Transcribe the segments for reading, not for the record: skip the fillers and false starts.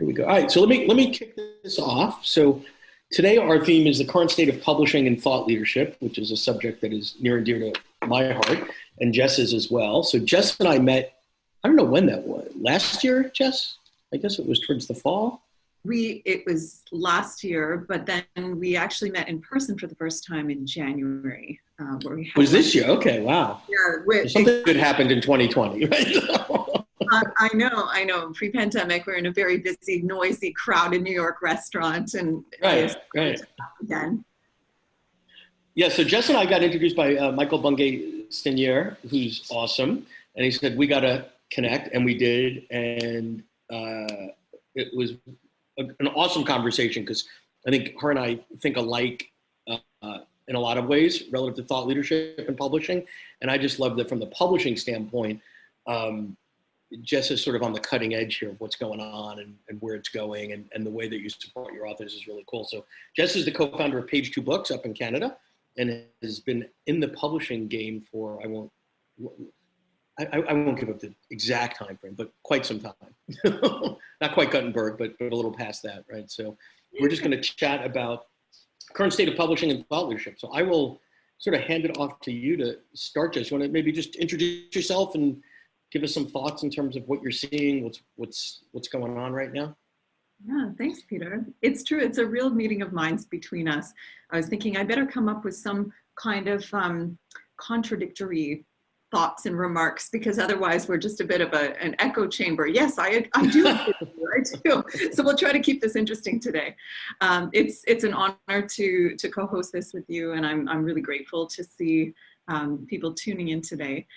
Here we go. All right, so let me kick this off. So today our theme is the current state of publishing and thought leadership, which is a subject that is near and dear to my heart and Jess's as well. So Jess and I met, I don't know when that was. Last year, Jess? I guess it was towards the fall. It was last year, but then we actually met in person for the first time in January. Where we had was this year? Okay, wow. Yeah, something good happened in 2020, right? I know. Pre-pandemic, we're in a very busy, noisy, crowded New York restaurant, and right. Again. Yeah, so Jess and I got introduced by Michael Bungay-Stenier, who's awesome, and he said we got to connect, and we did, and it was an awesome conversation because I think her and I think alike in a lot of ways relative to thought leadership and publishing, and I just love that from the publishing standpoint. Jess is sort of on the cutting edge here of what's going on and where it's going, and the way that you support your authors is really cool. So Jess is the co-founder of Page Two Books up in Canada and has been in the publishing game for, I won't give up the exact time frame, but quite some time. Not quite Gutenberg, but a little past that, right? So we're just going to chat about current state of publishing and thought leadership. So I will sort of hand it off to you to start, Jess. You want to maybe just introduce yourself and give us some thoughts in terms of what you're seeing, what's going on right now? Yeah, thanks, Peter. It's true. It's a real meeting of minds between us. I was thinking I better come up with some kind of contradictory thoughts and remarks, because otherwise we're just a bit of an echo chamber. Yes, I do. I do. So we'll try to keep this interesting today. It's an honor to co-host this with you, and I'm really grateful to see people tuning in today.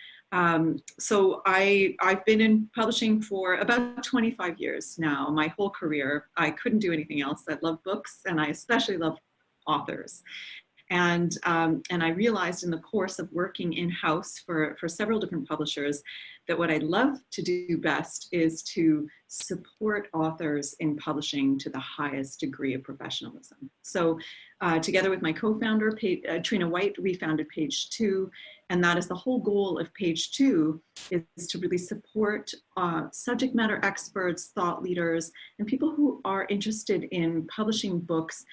So I've been in publishing for about 25 years now, my whole career. I couldn't do anything else. I love books, and I especially love authors. And I realized in the course of working in-house for several different publishers that what I love to do best is to support authors in publishing to the highest degree of professionalism. So together with my co-founder, Trina White, we founded Page Two, and that is the whole goal of Page Two, is to really support subject matter experts, thought leaders, and people who are interested in publishing books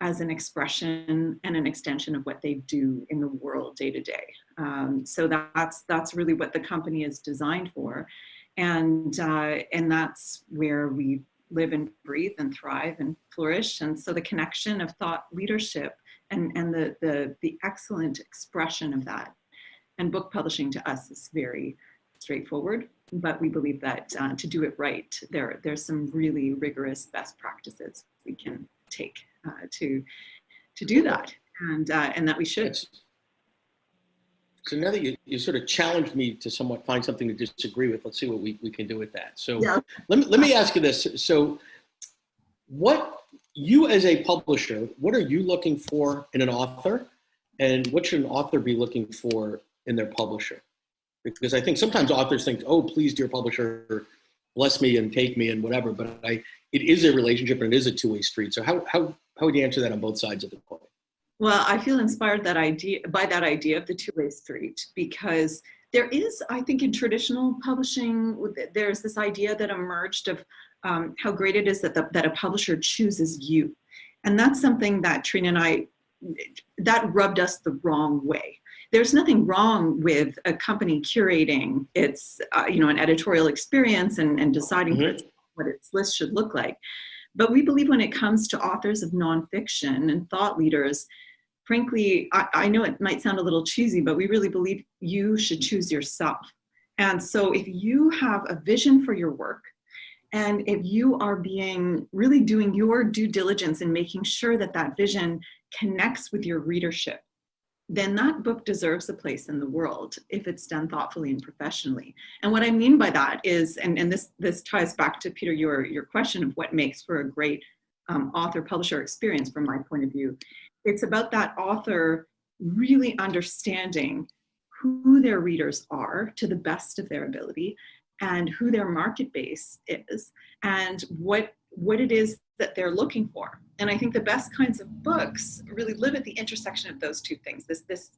as an expression and an extension of what they do in the world day to day. So that's really what the company is designed for. And that's where we live and breathe and thrive and flourish. And so the connection of thought leadership and the excellent expression of that. And book publishing to us is very straightforward, but we believe that to do it right, there's some really rigorous best practices we can take to do that, and that we should. So now that you sort of challenged me to somewhat find something to disagree with, let's see what we can do with that. So yeah. let me ask you this. So what, you as a publisher, what are you looking for in an author, and what should an author be looking for in their publisher? Because I think sometimes authors think, oh, please, dear publisher, bless me and take me and whatever, but it is a relationship and it is a two-way street. So how would you answer that on both sides of the coin? Well, I feel inspired by that idea of the two-way street, because there is, I think, in traditional publishing, there's this idea that emerged of how great it is that a publisher chooses you. And that's something that Trina and I, that rubbed us the wrong way. There's nothing wrong with a company curating its, an editorial experience and deciding what its list should look like. But we believe when it comes to authors of nonfiction and thought leaders, frankly, I know it might sound a little cheesy, but we really believe you should choose yourself. And so if you have a vision for your work, and if you are really doing your due diligence in making sure that that vision connects with your readership, then that book deserves a place in the world if it's done thoughtfully and professionally. And what I mean by that is, and this ties back to, Peter, your question of what makes for a great author-publisher experience from my point of view. It's about that author really understanding who their readers are to the best of their ability, and who their market base is, and what it is that they're looking for. And I think the best kinds of books really live at the intersection of those two things. This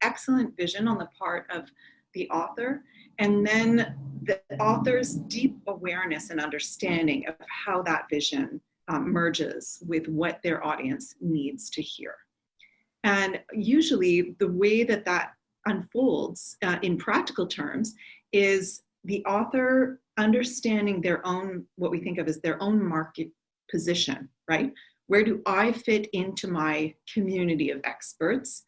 excellent vision on the part of the author, and then the author's deep awareness and understanding of how that vision merges with what their audience needs to hear. And usually the way that that unfolds in practical terms is the author understanding their own, what we think of as their own market position, right? Where do I fit into my community of experts?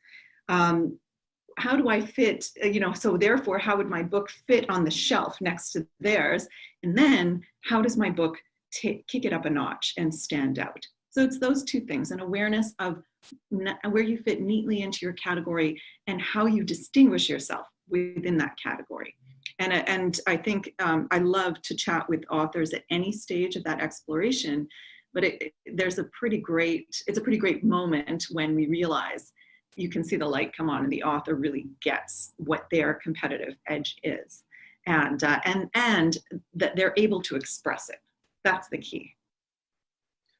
How do I fit, so therefore, how would my book fit on the shelf next to theirs? And then how does my book kick it up a notch and stand out? So it's those two things, an awareness of where you fit neatly into your category and how you distinguish yourself within that category. And I think I love to chat with authors at any stage of that exploration, but it's a pretty great moment when we realize you can see the light come on and the author really gets what their competitive edge is, and that they're able to express it. That's the key.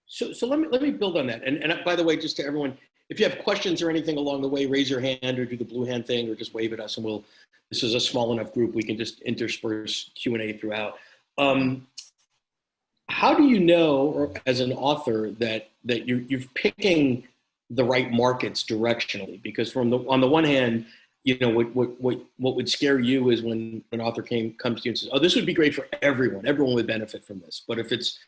So let me build on that. And by the way, just to everyone, if you have questions or anything along the way, raise your hand or do the blue hand thing or just wave at us, and this is a small enough group, we can just intersperse Q&A throughout. How do you know, or as an author, that you're picking the right markets directionally? Because on the one hand, what would scare you is when an author comes to you and says, "Oh, this would be great for everyone. Everyone would benefit from this." But if it's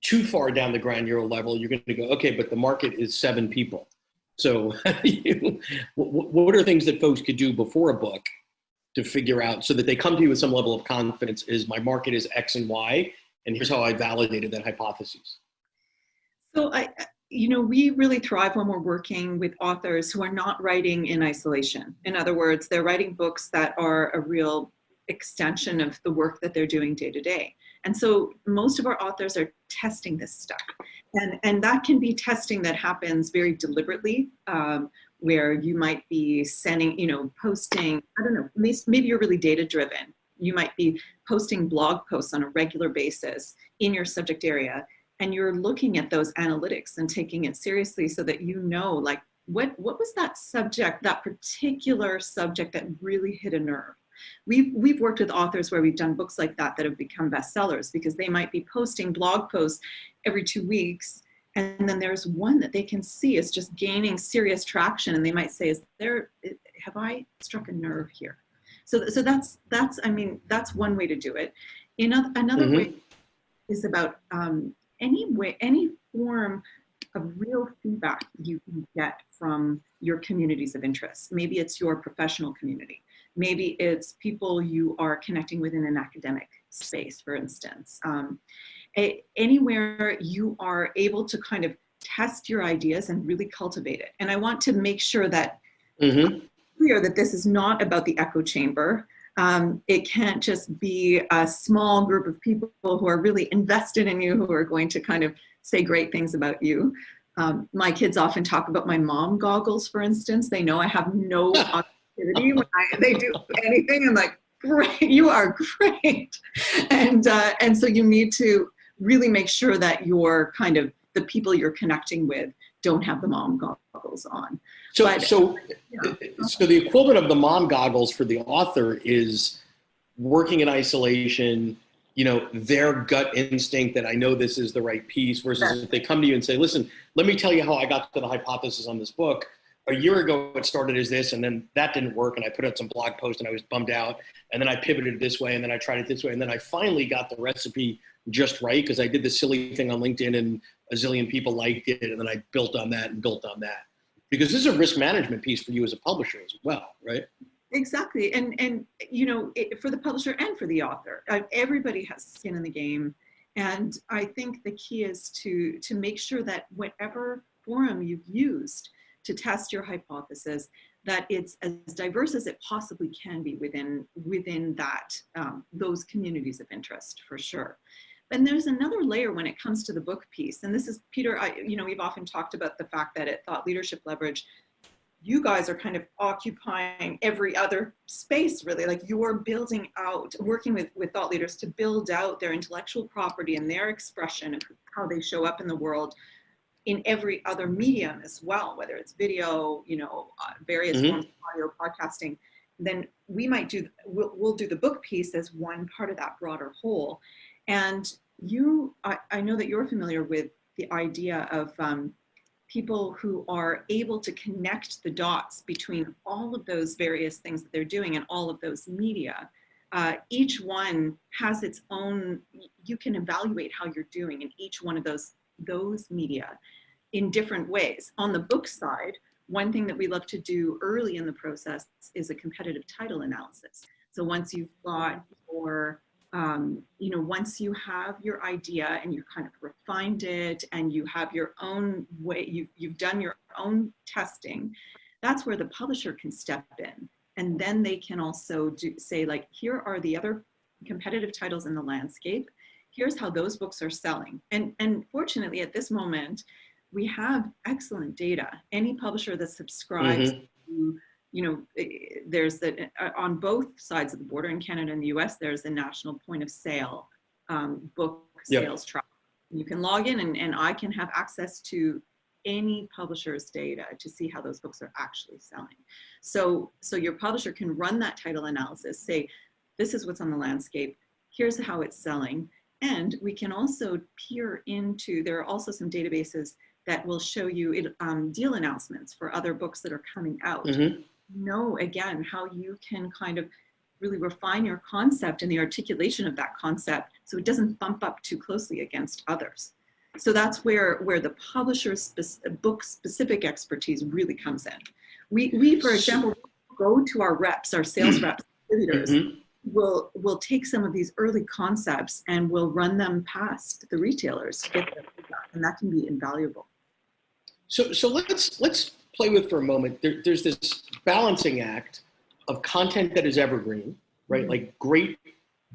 too far down the granular level, you're going to go, "Okay, but the market is 7 people." So, what are things that folks could do before a book to figure out, so that they come to you with some level of confidence, is my market is X and Y, and here's how I validated that hypothesis? So we really thrive when we're working with authors who are not writing in isolation. In other words, they're writing books that are a real extension of the work that they're doing day to day. And so most of our authors are testing this stuff. And that can be testing that happens very deliberately, where you might be sending, posting, I don't know, maybe you're really data driven. You might be posting blog posts on a regular basis in your subject area, and you're looking at those analytics and taking it seriously so that like, what was that subject, that particular subject that really hit a nerve? We've worked with authors where we've done books like that have become bestsellers because they might be posting blog posts every 2 weeks, and then there's one that they can see is just gaining serious traction, and they might say, have I struck a nerve here? So that's one way to do it. Another way is about any form of real feedback you can get from your communities of interest. Maybe it's your professional community. Maybe it's people you are connecting with in an academic space, for instance. Anywhere you are able to kind of test your ideas and really cultivate it. And I want to make sure that clear that this is not about the echo chamber. It can't just be a small group of people who are really invested in you, who are going to kind of say great things about you. My kids often talk about my mom goggles, for instance. They know I have no activity when they do anything. I'm like, great, you are great. And so you need to really make sure that the people you're connecting with don't have the mom goggles on. So the equivalent of the mom goggles for the author is working in isolation, their gut instinct that I know this is the right piece, versus if they come to you and say, "Listen, let me tell you how I got to the hypothesis on this book. A year ago, it started as this, and then that didn't work, and I put out some blog post, and I was bummed out, and then I pivoted this way, and then I tried it this way, and then I finally got the recipe just right because I did this silly thing on LinkedIn, and a zillion people liked it, and then I built on that and built on that." Because this is a risk management piece for you as a publisher as well, right? Exactly. And for the publisher and for the author, everybody has skin in the game. And I think the key is to make sure that whatever forum you've used to test your hypothesis, that it's as diverse as it possibly can be within that those communities of interest, for sure. And there's another layer when it comes to the book piece. And this is, Peter, we've often talked about the fact that at Thought Leadership Leverage, you guys are kind of occupying every other space, really. Like, you're building out, working with thought leaders to build out their intellectual property and their expression and how they show up in the world in every other medium as well, whether it's video, various forms of audio, podcasting. then we might we'll do the book piece as one part of that broader whole. And I know that you're familiar with the idea of people who are able to connect the dots between all of those various things that they're doing and all of those media. Each one has its own, you can evaluate how you're doing in each one of those media in different ways. On the book side, one thing that we love to do early in the process is a competitive title analysis. So once you've got your, once you have your idea and you've kind of refined it and you have your own way, you've done your own testing, that's where the publisher can step in. And then they can also say, like, here are the other competitive titles in the landscape. Here's how those books are selling. And fortunately, at this moment, we have excellent data. Any publisher that subscribes to, there's on both sides of the border in Canada and the US, there's a national point of sale book sales track. You can log in and I can have access to any publisher's data to see how those books are actually selling. So your publisher can run that title analysis, say, this is what's on the landscape, here's how it's selling. And we can also peer into, there are also some databases that will show you deal announcements for other books that are coming out. Know, again, how you can kind of really refine your concept and the articulation of that concept so it doesn't bump up too closely against others. So that's where the publisher's book-specific expertise really comes in. We, for example, go to our reps, our sales reps, distributors, we'll take some of these early concepts and we'll run them past the retailers to get their feedback, and that can be invaluable. So let's play with for a moment. There's this balancing act of content that is evergreen, right? Like great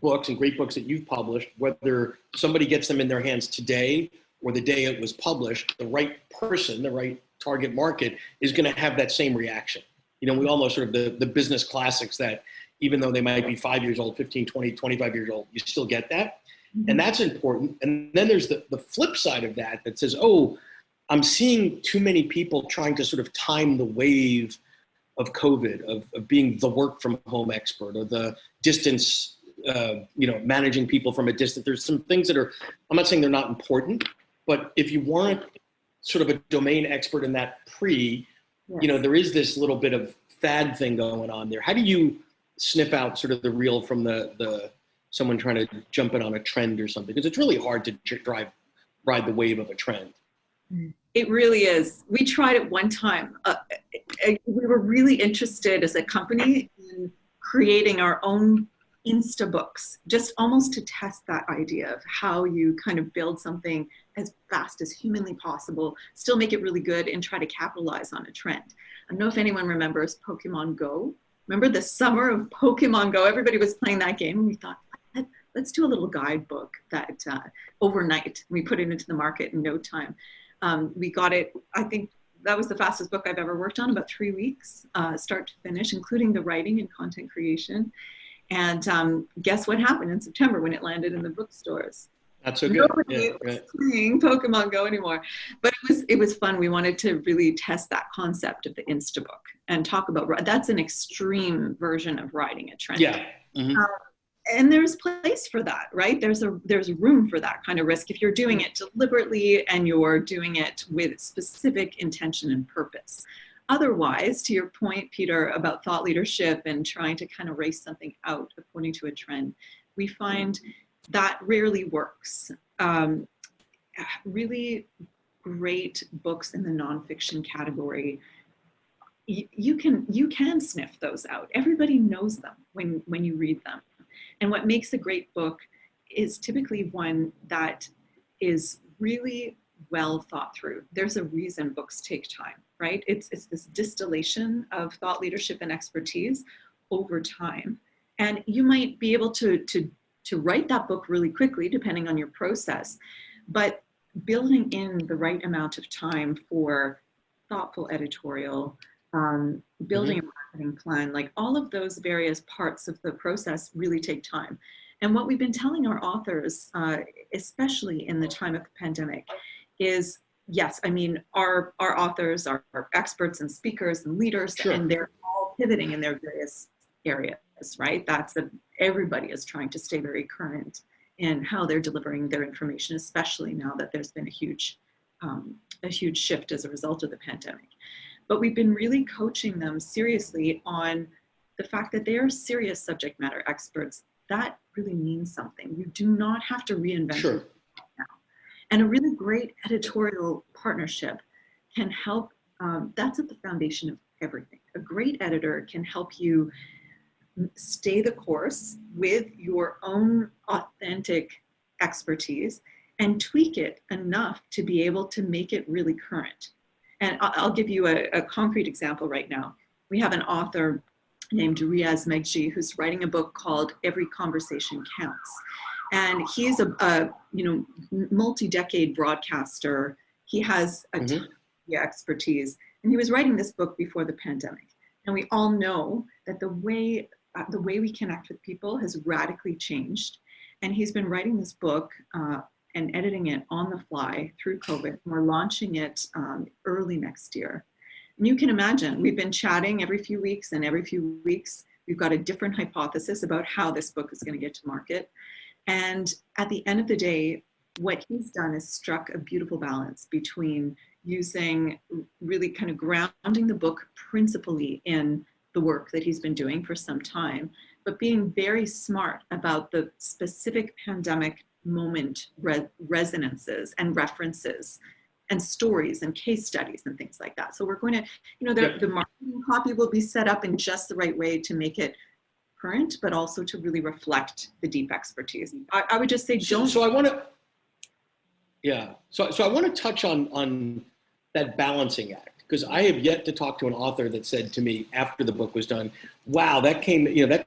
books and great books that you've published, whether somebody gets them in their hands today or the day it was published, the right person, the right target market is going to have that same reaction. We all know sort of the business classics that even though they might be 5 years old, 15, 20, 25 years old, you still get that. And that's important. And then there's the flip side of that says, oh, I'm seeing too many people trying to sort of time the wave of COVID, of being the work from home expert or the distance, managing people from a distance. There's some things that are, I'm not saying they're not important, but if you weren't sort of a domain expert in that there is this little bit of fad thing going on there. How do you sniff out sort of the real from the someone trying to jump in on a trend or something? Because it's really hard to ride the wave of a trend. It really is. We tried it one time. We were really interested as a company in creating our own Insta books, just almost to test that idea of how you kind of build something as fast as humanly possible, still make it really good, and try to capitalize on a trend. I don't know if anyone remembers Pokemon Go. Remember the summer of Pokemon Go? Everybody was playing that game, and we thought, let's do a little guidebook that overnight. We put it into the market in no time. We got it, I think that was the fastest book I've ever worked on, about 3 weeks, start to finish, including the writing and content creation. And guess what happened in September when it landed in the bookstores? Not so good. Nobody was playing Pokemon Go anymore. But it was fun. We wanted to really test that concept of the Instabook and talk about, that's an extreme version of riding a trend. Yeah. And there's place for that, right? There's room for that kind of risk if you're doing it deliberately and you're doing it with specific intention and purpose. Otherwise, to your point, Peter, about thought leadership and trying to kind of race something out according to a trend, we find that rarely works. Really great books in the nonfiction category, you can sniff those out. Everybody knows them when you read them. And what makes a great book is typically one that is really well thought through. There's a reason books take time, right? It's this distillation of thought leadership and expertise over time. And you might be able to write that book really quickly, depending on your process, but building in the right amount of time for thoughtful editorial, building a marketing plan, like all of those various parts of the process really take time. And what we've been telling our authors, especially in the time of the pandemic, is yes, I mean, our authors are experts and speakers and leaders, and they're all pivoting in their various areas, right? Everybody is trying to stay very current in how they're delivering their information, especially now that there's been a huge shift as a result of the pandemic. But we've been really coaching them seriously on the fact that they are serious subject matter experts. That really means something. You do not have to reinvent Sure. it now. And a really great editorial partnership can help. That's at the foundation of everything. A great editor can help you stay the course with your own authentic expertise and tweak it enough to be able to make it really current. And I'll give you a concrete example right now. We have an author named Riaz Megji who's writing a book called Every Conversation Counts. And he's a multi-decade broadcaster. He has a ton of expertise. And he was writing this book before the pandemic. And we all know that the way we connect with people has radically changed. And he's been writing this book and editing it on the fly through COVID. We're launching it early next year. And you can imagine, we've been chatting every few weeks, and every few weeks, we've got a different hypothesis about how this book is going to get to market. And at the end of the day, what he's done is struck a beautiful balance between using really kind of grounding the book principally in the work that he's been doing for some time, but being very smart about the specific pandemic moment resonances and references and stories and case studies and things like that. So we're going to, the marketing copy will be set up in just the right way to make it current, but also to really reflect the deep expertise. I would just say don't. So I want to, So I want to touch on that balancing act, because I have yet to talk to an author that said to me after the book was done, wow, that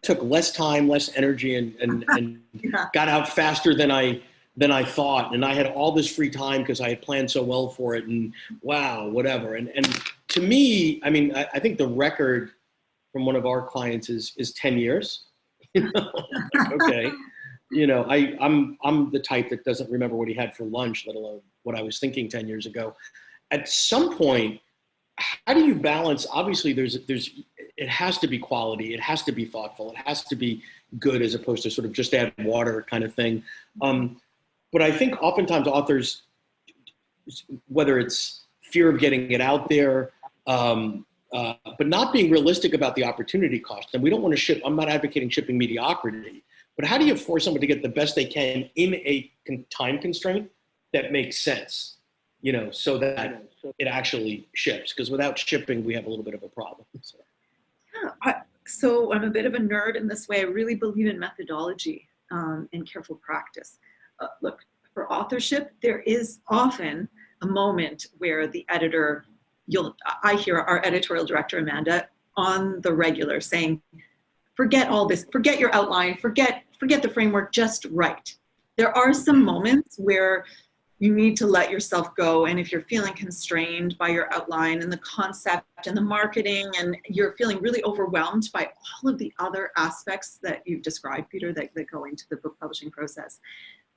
took less time, less energy, and Yeah. got out faster than I thought. And I had all this free time because I had planned so well for it, and wow, whatever. And to me, I mean, I think the record from one of our clients is 10 years. Okay. I'm the type that doesn't remember what he had for lunch, let alone what I was thinking 10 years ago. At some point, how do you balance? Obviously, it has to be quality. It has to be thoughtful. It has to be good, as opposed to sort of just add water kind of thing. But I think oftentimes authors, whether it's fear of getting it out there, but not being realistic about the opportunity cost. And we don't want to ship. I'm not advocating shipping mediocrity. But how do you force someone to get the best they can in a time constraint that makes sense? So that it actually ships, because without shipping, we have a little bit of a problem. So. Yeah, so I'm a bit of a nerd in this way. I really believe in methodology and careful practice. Look, for authorship, there is often a moment where the editor, I hear our editorial director, Amanda, on the regular saying, forget all this, forget your outline, forget the framework, just write. There are some moments where you need to let yourself go. And if you're feeling constrained by your outline and the concept and the marketing, and you're feeling really overwhelmed by all of the other aspects that you've described, Peter, that go into the book publishing process,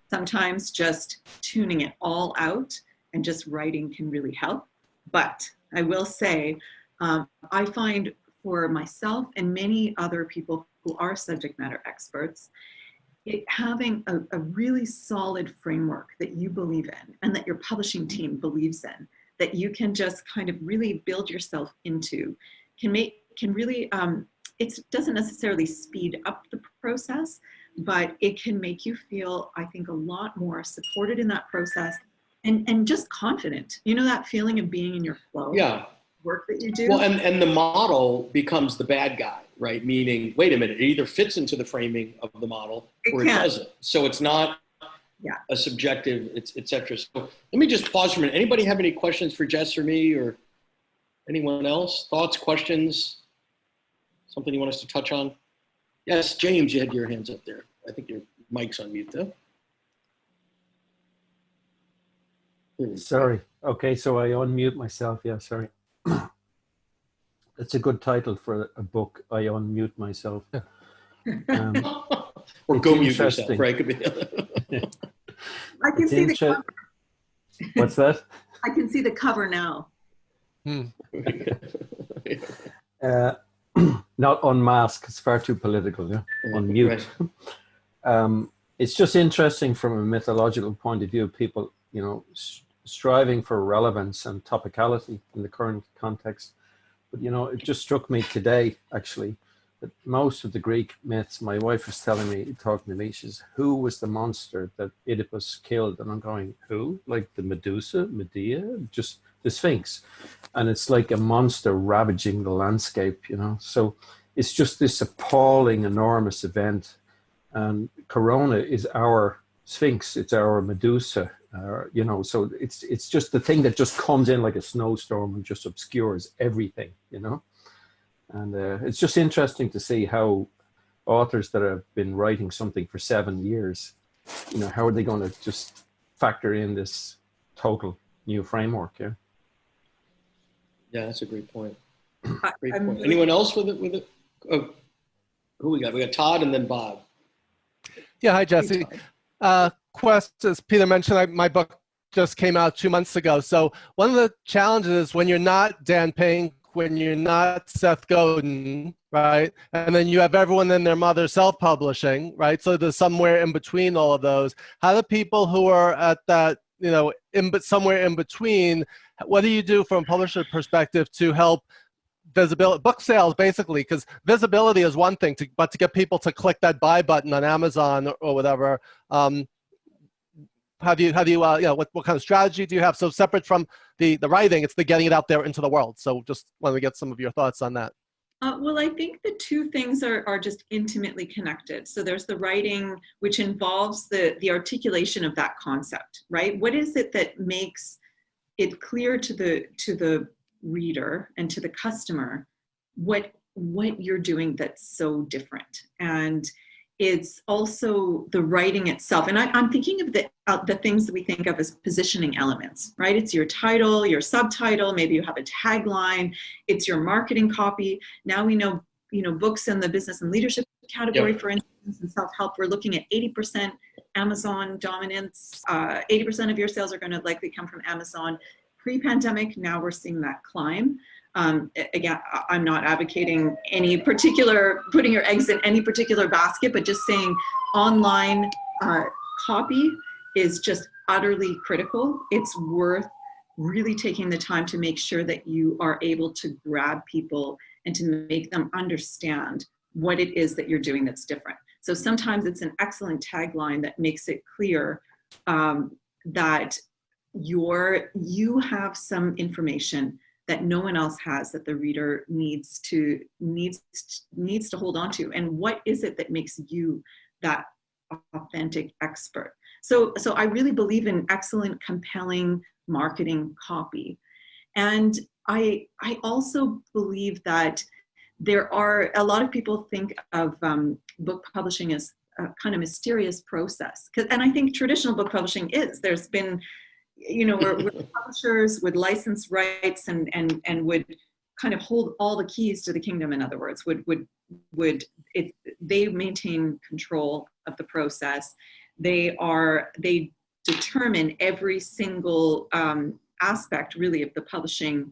sometimes just tuning it all out and just writing can really help. But I will say, I find for myself and many other people who are subject matter experts, having a really solid framework that you believe in and that your publishing team believes in, that you can just kind of really build yourself into, can really, it doesn't necessarily speed up the process, but it can make you feel, I think, a lot more supported in that process and just confident. That feeling of being in your flow. Yeah. Work that you do. Well, and the model becomes the bad guy, right? Meaning, wait a minute, it either fits into the framing of the model or it doesn't. So it's not a subjective, et cetera. So let me just pause for a minute. Anybody have any questions for Jess or me, or anyone else? Thoughts, questions? Something you want us to touch on? Yes, James, you had your hands up there. I think your mic's on mute though. Sorry. Okay, so I unmute myself. Yeah, sorry. That's a good title for a book. I unmute myself. Or go mute yourself, right? Could be. I can see the cover. What's that? I can see the cover now. Not unmask, it's far too political, yeah. Unmute. Right. It's just interesting from a mythological point of view, people, you know, striving for relevance and topicality in the current context. But, you know, it just struck me today, actually, that most of the Greek myths, my wife was telling me, talking to me, she says, who was the monster that Oedipus killed? And I'm going, who? Like the Medusa, Medea, just the Sphinx. And it's like a monster ravaging the landscape, you know. So it's just this appalling, enormous event. And Corona is our Sphinx, it's our Medusa, you know, so it's just the thing that just comes in like a snowstorm and just obscures everything, you know. And it's just interesting to see how authors that have been writing something for 7 years, you know, how are they going to just factor in this total new framework? Yeah. Yeah, that's a great point. Great I'm point. really- Anyone else with it? Oh, who we got? We got Todd and then Bob. Yeah, hi, Jesse. Quest, as Peter mentioned, my book just came out 2 months ago. So one of the challenges is when you're not Dan Pink, when you're not Seth Godin, right? And then you have everyone and their mother self-publishing, right? So there's somewhere in between all of those. How do people who are at that, you know, somewhere in between, what do you do from a publisher perspective to help visibility, book sales, basically, because visibility is one thing, but to get people to click that buy button on Amazon or whatever, how do you you know, what kind of strategy do you have? So separate from the writing, it's the getting it out there into the world. So just want to get some of your thoughts on that. Well, I think the two things are just intimately connected. So there's the writing, which involves the articulation of that concept, right? What is it that makes it clear to the reader and to the customer what you're doing that's so different? And it's also the writing itself. And I'm thinking of the things that we think of as positioning elements, right? It's your title, your subtitle, maybe you have a tagline, it's your marketing copy. Now we know, you know, books in the business and leadership category, for instance, and self-help, we're looking at 80% Amazon dominance. 80% of your sales are going to likely come from Amazon. Pre-pandemic, now we're seeing that climb. Again, I'm not advocating any particular, putting your eggs in any particular basket, but just saying online copy is just utterly critical. It's worth really taking the time to make sure that you are able to grab people and to make them understand what it is that you're doing that's different. So sometimes it's an excellent tagline that makes it clear that you have some information that no one else has, that the reader needs to hold on to. And what is it that makes you that authentic expert? So I really believe in excellent, compelling marketing copy. And I also believe that there are, a lot of people think of book publishing as a kind of mysterious process. And I think traditional book publishing is. There's been, you know, where publishers would license rights and would kind of hold all the keys to the kingdom. In other words, they maintain control of the process. They determine every single aspect, really, of the publishing,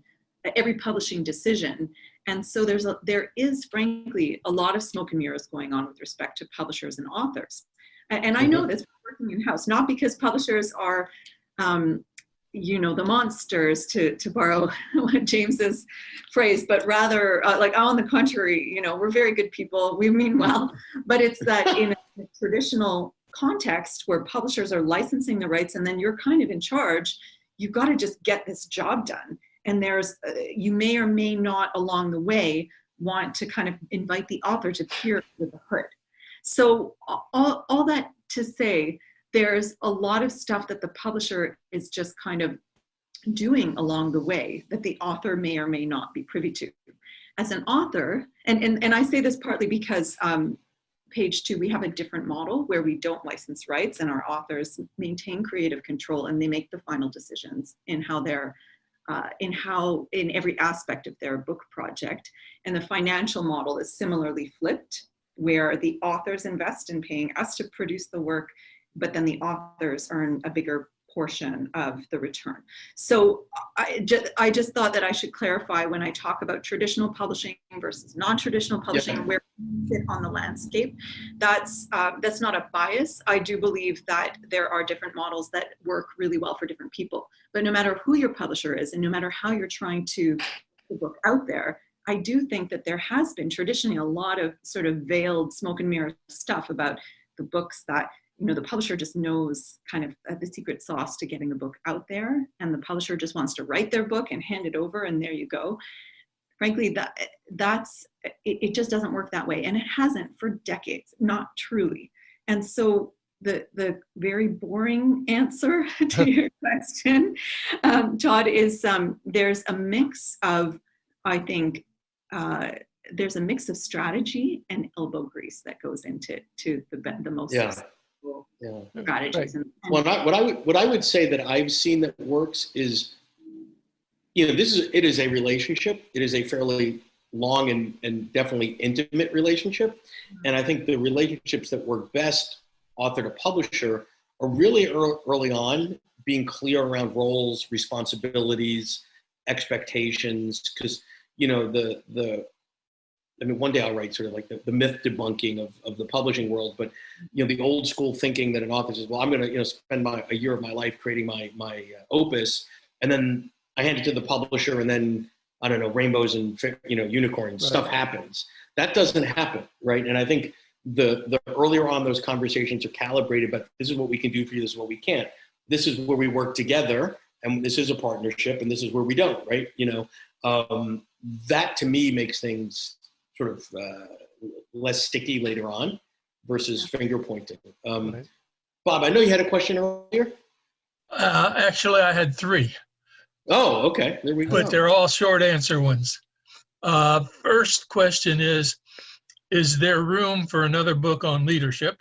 every publishing decision. And so there is frankly a lot of smoke and mirrors going on with respect to publishers and authors. And I know this working in-house, not because publishers are you know, the monsters, to borrow James's phrase, but rather like, on the contrary, you know, we're very good people, we mean well, but it's that in a traditional context where publishers are licensing the rights and then you're kind of in charge, you've got to just get this job done. And there's, you may or may not along the way want to kind of invite the author to peer with the hood. So all that to say, there's a lot of stuff that the publisher is just kind of doing along the way that the author may or may not be privy to. As an author, and I say this partly because page 2, we have a different model where we don't license rights and our authors maintain creative control and they make the final decisions in how they're, in every aspect of their book project. And the financial model is similarly flipped, where the authors invest in paying us to produce the work, but then the authors earn a bigger portion of the return. So I just thought that I should clarify when I talk about traditional publishing versus non-traditional publishing, where we sit on the landscape. That's not a bias. I do believe that there are different models that work really well for different people. But no matter who your publisher is, and no matter how you're trying to get the book out there, I do think that there has been traditionally a lot of sort of veiled smoke and mirror stuff about the books that, you know, the publisher just knows kind of the secret sauce to getting the book out there, and the publisher just wants to write their book and hand it over, and there you go. Frankly, it just doesn't work that way, and it hasn't for decades, not truly. And so the very boring answer to your question, Todd, is there's a mix of, I think, there's a mix of strategy and elbow grease that goes into the most successful strategies. Right. Well, what I would say that I've seen that works is, you know, it is a relationship. It is a fairly long and definitely intimate relationship. And I think the relationships that work best, author to publisher, are really early on, being clear around roles, responsibilities, expectations. Because, you know, one day I'll write sort of like the myth debunking of the publishing world, but, you know, the old school thinking that an author says, well, I'm going to, you know, spend a year of my life creating my opus, and then I hand it to the publisher, and then, I don't know, rainbows and, you know, unicorns, stuff happens. That doesn't happen, right? And I think the earlier on those conversations are calibrated, but this is what we can do for you, this is what we can't. This is where we work together, and this is a partnership, and this is where we don't, right? You know, that to me makes things sort of less sticky later on versus finger pointing. Bob, I know you had a question earlier. Actually, I had 3. Oh, okay. There we go. But they're all short answer ones. First question is there room for another book on leadership?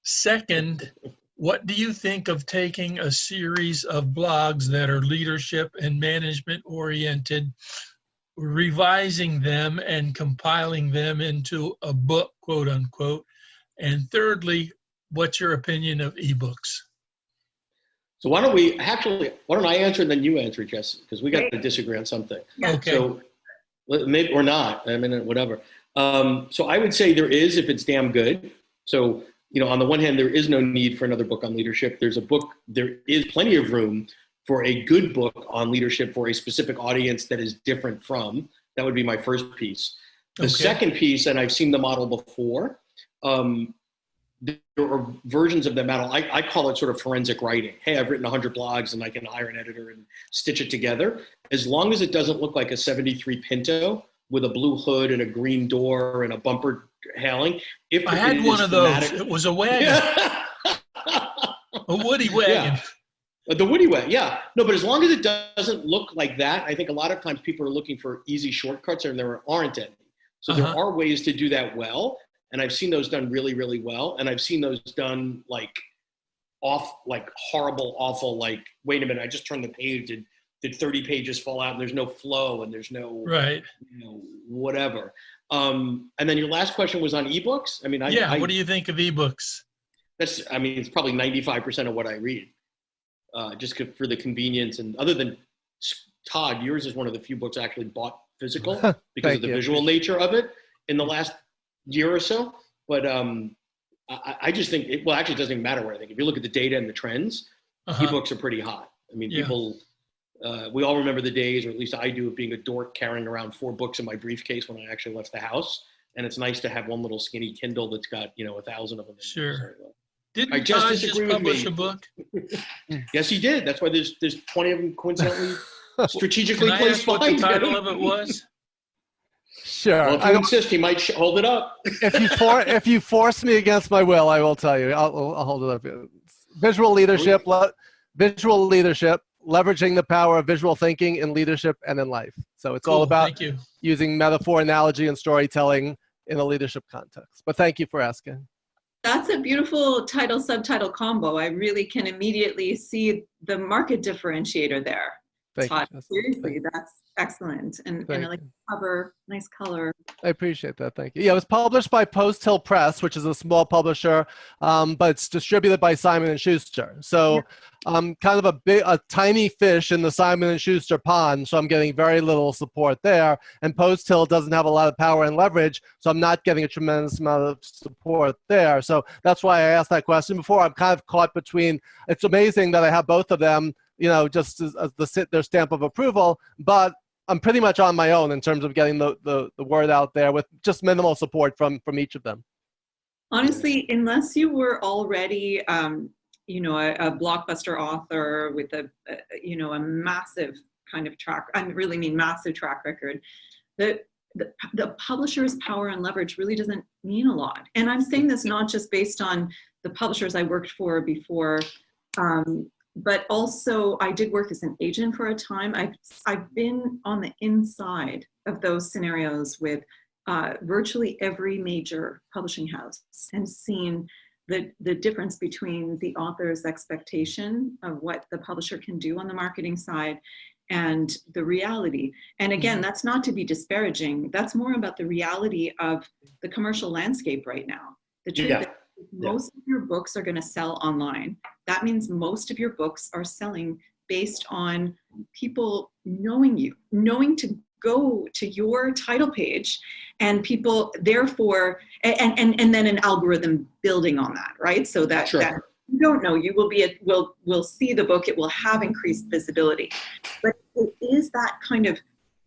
Second, what do you think of taking a series of blogs that are leadership and management oriented, revising them and compiling them into a book, quote unquote? And thirdly, what's your opinion of ebooks? So why don't I answer and then you answer, Jess, because we got to disagree on something. Yeah. Okay. So maybe or not, I mean, whatever. So I would say there is, if it's damn good. So, you know, on the one hand, there is no need for another book on leadership. There is plenty of room for a good book on leadership for a specific audience that is different from. That would be my first piece. The second piece, and I've seen the model before, there are versions of that model. I call it sort of forensic writing. Hey, I've written 100 blogs and I can hire an editor and stitch it together. As long as it doesn't look like a 73 Pinto with a blue hood and a green door and a bumper hailing. I had one of those. It was a wagon. A Woody wagon. Yeah. The Woody wagon, yeah. No, but as long as it doesn't look like that, I think a lot of times people are looking for easy shortcuts and there aren't any. So there are ways to do that well. And I've seen those done really, really well. And I've seen those done like horrible, awful, like, wait a minute, I just turned the page and did 30 pages fall out and there's no flow and there's no, you know, whatever. And then your last question was on ebooks. I mean, what do you think of ebooks? It's probably 95% of what I read, just for the convenience. And other than Todd, yours is one of the few books I actually bought physical because of the visual nature of it in the last year or so. But I just think it actually doesn't even matter what I think. If you look at the data and the trends, ebooks are pretty hot. I mean, people, we all remember the days, or at least I do, of being a dork carrying around 4 books in my briefcase when I actually left the house. And it's nice to have one little skinny Kindle that's got, 1,000 of them. Sure. Didn't Todd just publish a book? Yes, he did. That's why there's 20 of them coincidentally strategically Can I placed ask what the behind title him. of it was? Sure. Well, if you insist, he might hold it up. If you force me against my will, I will tell you. I'll hold it up. Visual leadership, leveraging the power of visual thinking in leadership and in life. So it's all about using metaphor, analogy, and storytelling in a leadership context. But thank you for asking. That's a beautiful title-subtitle combo. I really can immediately see the market differentiator there. Thank Todd. you, Jesse. Seriously, that's excellent. And I Thank like you. the cover, nice color. I appreciate that. Thank you. Yeah, it was published by Post Hill Press, which is a small publisher, but it's distributed by Simon and Schuster. So I'm kind of a tiny fish in the Simon and Schuster pond, so I'm getting very little support there. And Post Hill doesn't have a lot of power and leverage, so I'm not getting a tremendous amount of support there. So that's why I asked that question before. I'm kind of caught between. It's amazing that I have both of them, you know, just as their stamp of approval, but I'm pretty much on my own in terms of getting the word out there with just minimal support from each of them. Honestly, unless you were already, you know, a blockbuster author with you know, a massive kind of I really mean massive track record, the publisher's power and leverage really doesn't mean a lot. And I'm saying this not just based on the publishers I worked for before, but also I did work as an agent for a time. I've been on the inside of those scenarios with virtually every major publishing house and seen the difference between the author's expectation of what the publisher can do on the marketing side and the reality. And again, that's not to be disparaging. That's more about the reality of the commercial landscape right now. The truth is most of your books are going to sell online. That means most of your books are selling based on people knowing you, knowing to go to your title page, and people therefore, and then an algorithm building on that, right? So that, that you don't know, you will be, will see the book, it will have increased visibility. But it is that kind of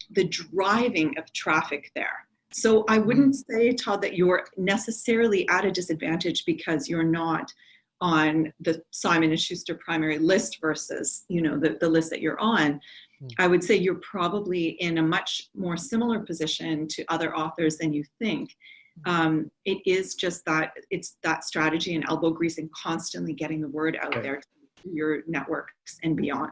the driving of traffic there. So I wouldn't say, Todd, that you're necessarily at a disadvantage because you're not on the Simon & Schuster primary list versus, you know, the list that you're on. I would say you're probably in a much more similar position to other authors than you think. It is just that it's that strategy and elbow grease and constantly getting the word out there to your networks and beyond.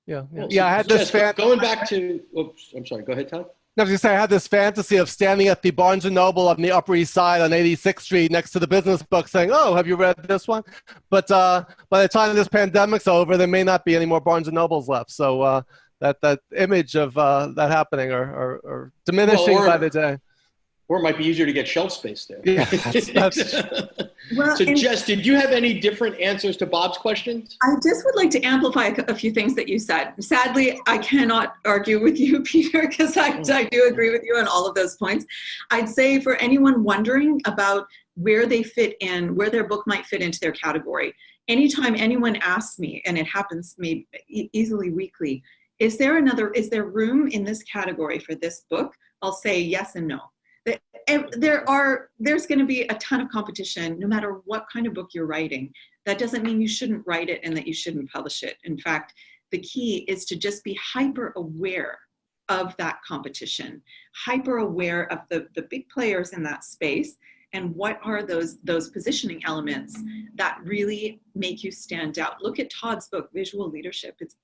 Yeah, Well, I had this going back to, oops, I'm sorry, go ahead, Todd. I was going to say, I had this fantasy of standing at the Barnes & Noble on the Upper East Side on 86th Street next to the business book saying, oh, have you read this one? But by the time this pandemic's over, there may not be any more Barnes & Nobles left. So that image of that happening are diminishing by the day. Or it might be easier to get shelf space there. Yeah, that's well, so Jess, did you have any different answers to Bob's questions? I just would like to amplify a few things that you said. Sadly, I cannot argue with you, Peter, because I do agree with you on all of those points. I'd say for anyone wondering about where they fit in, where their book might fit into their category, anytime anyone asks me, and it happens maybe easily weekly, is there room in this category for this book? I'll say yes and no. There's going to be a ton of competition no matter what kind of book you're writing. That doesn't mean you shouldn't write it and that you shouldn't publish it. In fact, the key is to just be hyper aware of that competition, hyper aware of the big players in that space, and what are those positioning elements that really make you stand out. Look at Todd's book, Visual Leadership. It's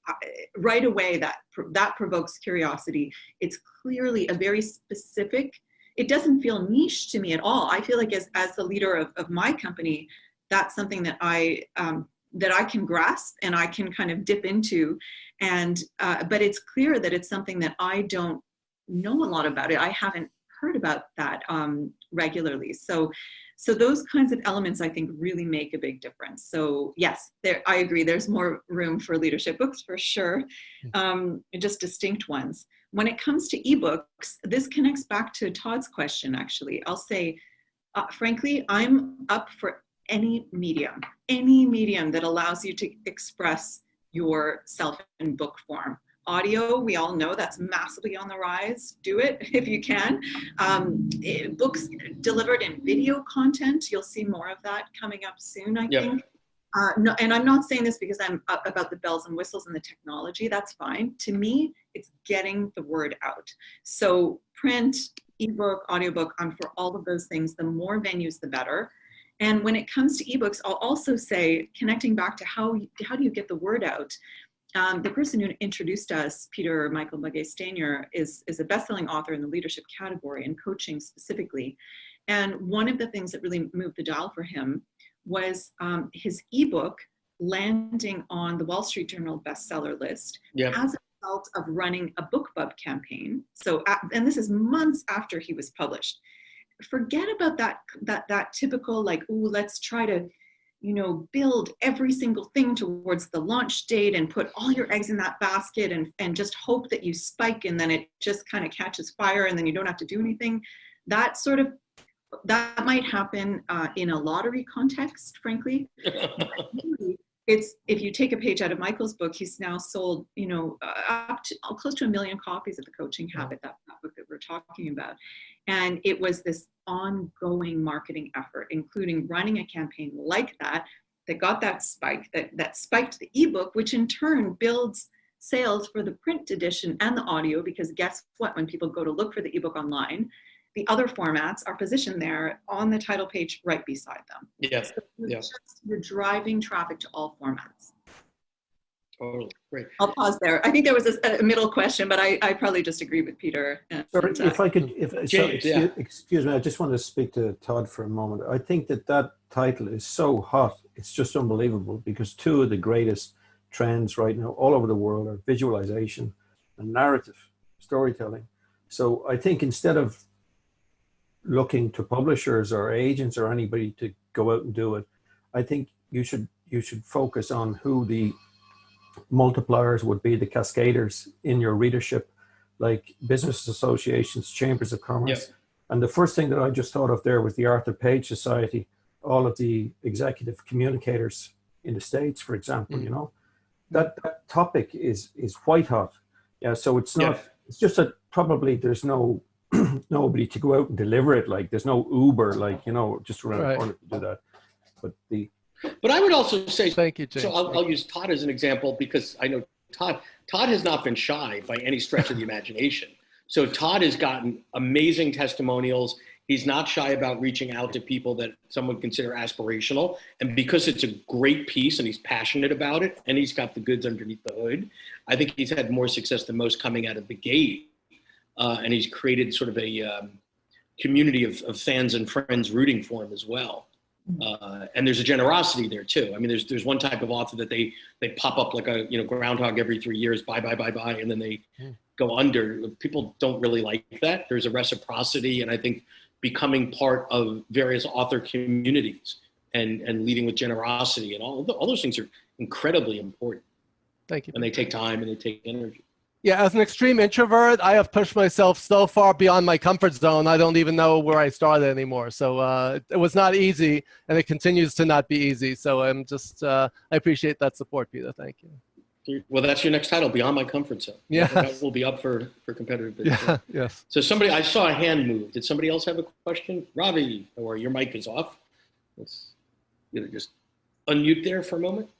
right away that provokes curiosity. It's clearly a very specific. It doesn't feel niche to me at all. I feel like as the leader of my company, that's something that I can grasp and I can kind of dip into. And but it's clear that it's something that I don't know a lot about it. I haven't heard about that regularly. So those kinds of elements I think really make a big difference. So yes, I agree. There's more room for leadership books for sure, just distinct ones. When it comes to ebooks, this connects back to Todd's question, actually. I'll say, frankly, I'm up for any medium that allows you to express yourself in book form. Audio, we all know that's massively on the rise. Do it if you can. Books delivered in video content, you'll see more of that coming up soon, I think. No, and I'm not saying this because I'm about the bells and whistles and the technology. That's fine. To me, it's getting the word out. So print, ebook, audiobook, I'm for all of those things. The more venues, the better. And when it comes to ebooks, I'll also say, connecting back to how do you get the word out? The person who introduced us, Peter Michael Bugay-Stanier, is a best-selling author in the leadership category and coaching specifically. And one of the things that really moved the dial for him was his ebook landing on the Wall Street Journal bestseller list as a result of running a BookBub campaign. So, and this is months after he was published. Forget about that typical like, ooh, let's try to, build every single thing towards the launch date and put all your eggs in that basket and just hope that you spike and then it just kind of catches fire and then you don't have to do anything. That might happen in a lottery context, frankly. It's, if you take a page out of Michael's book, he's now sold, up to close to 1 million copies of The Coaching Habit, that book that we're talking about. And it was this ongoing marketing effort, including running a campaign like that got that spike, that spiked the ebook, which in turn builds sales for the print edition and the audio, because guess what? When people go to look for the ebook online, the other formats are positioned there on the title page right beside them. Yes. So you're driving traffic to all formats. Totally. Great. I'll pause there. I think there was a middle question, but I probably just agree with Peter. Sorry, if I could, James, excuse me, I just want to speak to Todd for a moment. I think that title is so hot. It's just unbelievable, because two of the greatest trends right now all over the world are visualization and narrative storytelling. So I think instead of looking to publishers or agents or anybody to go out and do it, I think you should focus on who the multipliers would be, the cascaders in your readership, like business associations, chambers of commerce. Yep. And the first thing that I just thought of there was the Arthur Page Society, all of the executive communicators in the States, for example. That topic is white hot. Yeah, so it's not, it's just that probably there's nobody to go out and deliver it. Like there's no Uber, just around the corner to do that. But I would also say, Thank you, James. so I'll use Todd as an example, because I know Todd has not been shy by any stretch of the imagination. So Todd has gotten amazing testimonials. He's not shy about reaching out to people that someone consider aspirational. And because it's a great piece and he's passionate about it and he's got the goods underneath the hood, I think he's had more success than most coming out of the gate. And he's created sort of a community of fans and friends rooting for him as well. And there's a generosity there too. I mean, there's one type of author that they pop up like a groundhog every 3 years, buy, and then they go under. People don't really like that. There's a reciprocity, and I think becoming part of various author communities and leading with generosity and all those things are incredibly important. Thank you. And they take time and they take energy. Yeah, as an extreme introvert, I have pushed myself so far beyond my comfort zone, I don't even know where I started anymore. So it was not easy, and it continues to not be easy. So I'm just, I appreciate that support, Peter. Thank you. Well, that's your next title, Beyond My Comfort Zone. Yeah. That will be up for competitive bids. Yeah, yes. So I saw a hand move. Did somebody else have a question? Ravi, or your mic is off. Let's just unmute there for a moment.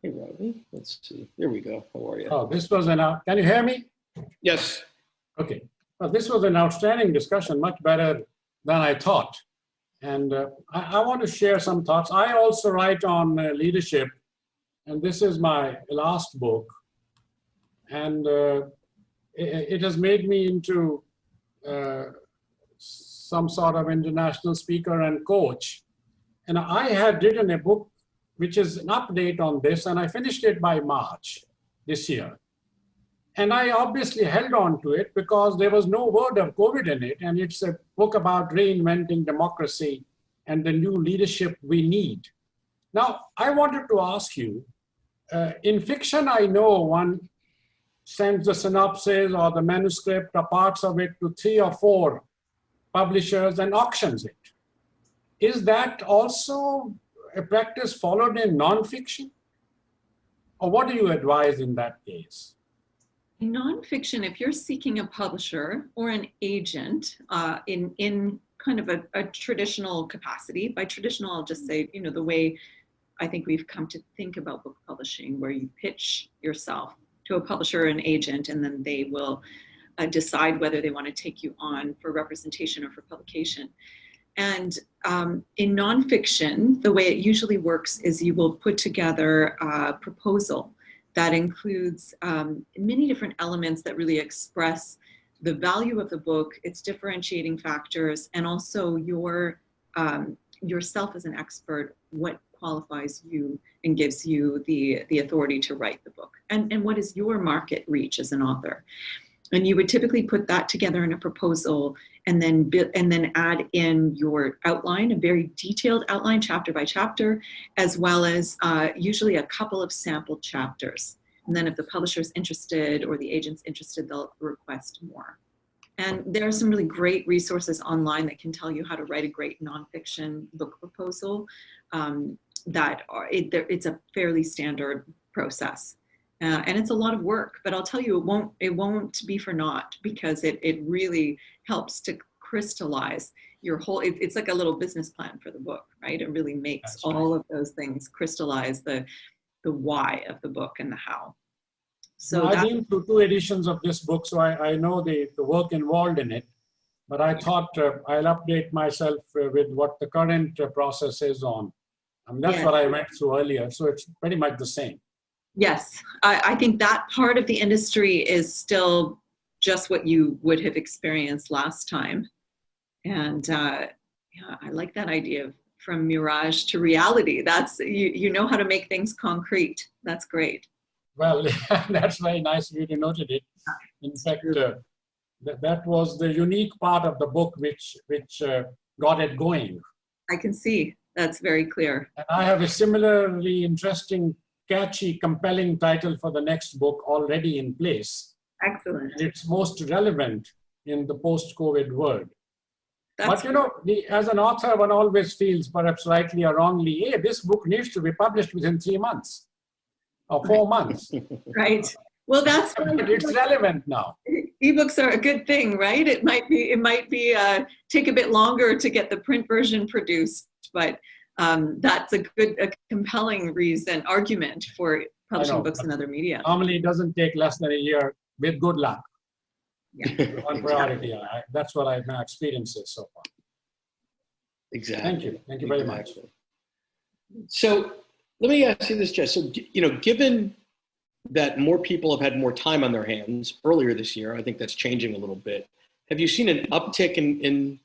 Hey, Ravi, let's see. There we go. How are you? Oh, this was can you hear me? Yes. Okay. Well, this was an outstanding discussion, much better than I thought. And I want to share some thoughts. I also write on leadership, and this is my last book. And it has made me into some sort of international speaker and coach. And I had written a book which is an update on this, and I finished it by March this year. And I obviously held on to it because there was no word of COVID in it, and it's a book about reinventing democracy and the new leadership we need. Now, I wanted to ask you, in fiction, I know one sends the synopsis or the manuscript or parts of it to 3 or 4 publishers and auctions it. Is that also a practice followed in nonfiction? Or what do you advise in that case? In nonfiction, if you're seeking a publisher or an agent in kind of a traditional capacity, by traditional, I'll just say, the way I think we've come to think about book publishing, where you pitch yourself to a publisher or an agent, and then they will decide whether they want to take you on for representation or for publication. And in nonfiction, the way it usually works is you will put together a proposal that includes many different elements that really express the value of the book, its differentiating factors, and also yourself as an expert, what qualifies you and gives you the authority to write the book. and what is your market reach as an author? And you would typically put that together in a proposal and then add in your outline, a very detailed outline, chapter by chapter, as well as usually a couple of sample chapters. And then if the publisher's interested or the agent's interested, they'll request more. And there are some really great resources online that can tell you how to write a great nonfiction book proposal. It's a fairly standard process. And it's a lot of work, but I'll tell you, it won't be for naught, because it really helps to crystallize your whole, it's like a little business plan for the book, right? It really makes all of those things crystallize the why of the book and the how. So I've been through 2 editions of this book, so I know the work involved in it, but I thought I'll update myself with what the current process is on. I mean, that's what I went through earlier, so it's pretty much the same. Yes, I think that part of the industry is still just what you would have experienced last time. And yeah, I like that idea of from mirage to reality. That's, you know how to make things concrete. That's great. Well, that's very nice of you to note it. In fact, that was the unique part of the book which got it going. I can see, that's very clear. And I have a similarly interesting, catchy, compelling title for the next book already in place. Excellent. And it's most relevant in the post-COVID world. That's but you know, as an author, one always feels, perhaps rightly or wrongly, hey, this book needs to be published within 3 months or 4 months. right. Well, that's but it's relevant now. Ebooks are a good thing, right? It might be take a bit longer to get the print version produced, but that's a compelling argument for publishing books in other media. Normally, it doesn't take less than a year with good luck. Yeah. One priority. That's what my experience is so far. Exactly. Thank you. Thank you very much. So let me ask you this, Jess. So, you know, given that more people have had more time on their hands earlier this year, I think that's changing a little bit. Have you seen an uptick in